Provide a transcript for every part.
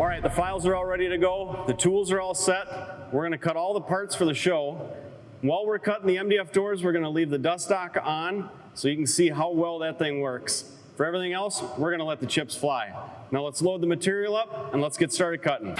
All right, the files are all ready to go. The tools are all set. We're going to cut all the parts for the show. While we're cutting the MDF doors, we're going to leave the dust dock on so you can see how well that thing works. For everything else, we're going to let the chips fly. Now let's load the material up and let's get started cutting.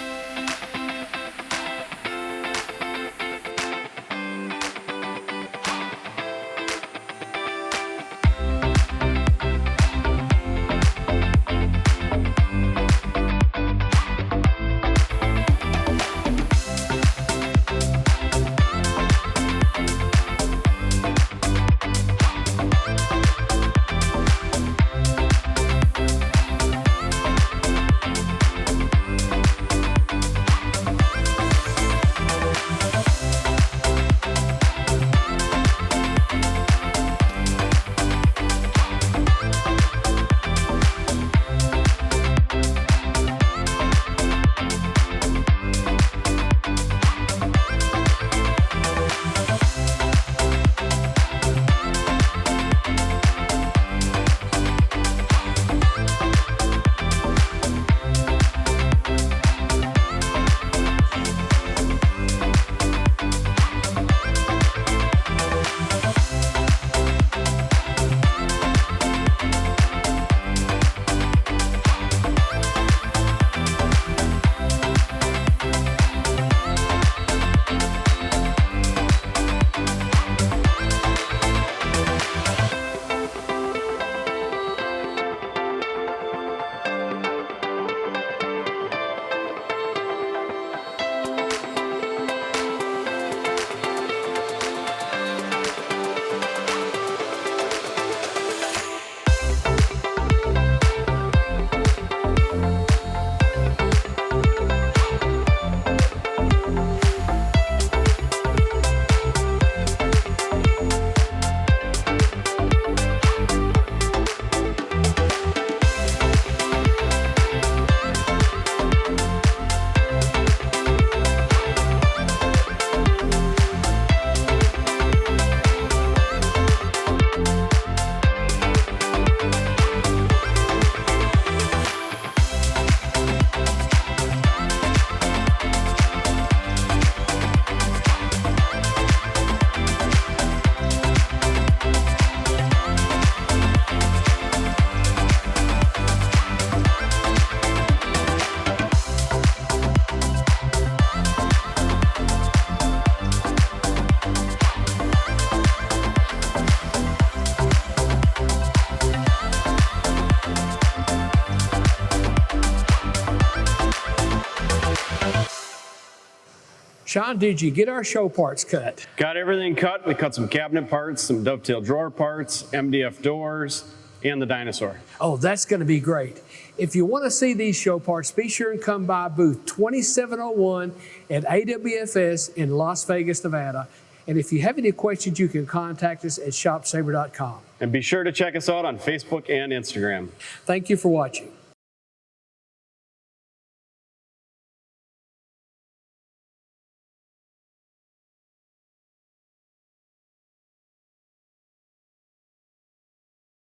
Shawn, did you get our show parts cut? Got everything cut. We cut some cabinet parts, some dovetail drawer parts, MDF doors, and the Dinosaur. Oh, that's going to be great. If you want to see these show parts, be sure and come by booth 2701 at AWFS in Las Vegas, Nevada. And if you have any questions, you can contact us at ShopSabre.com. And be sure to check us out on Facebook and Instagram. Thank you for watching.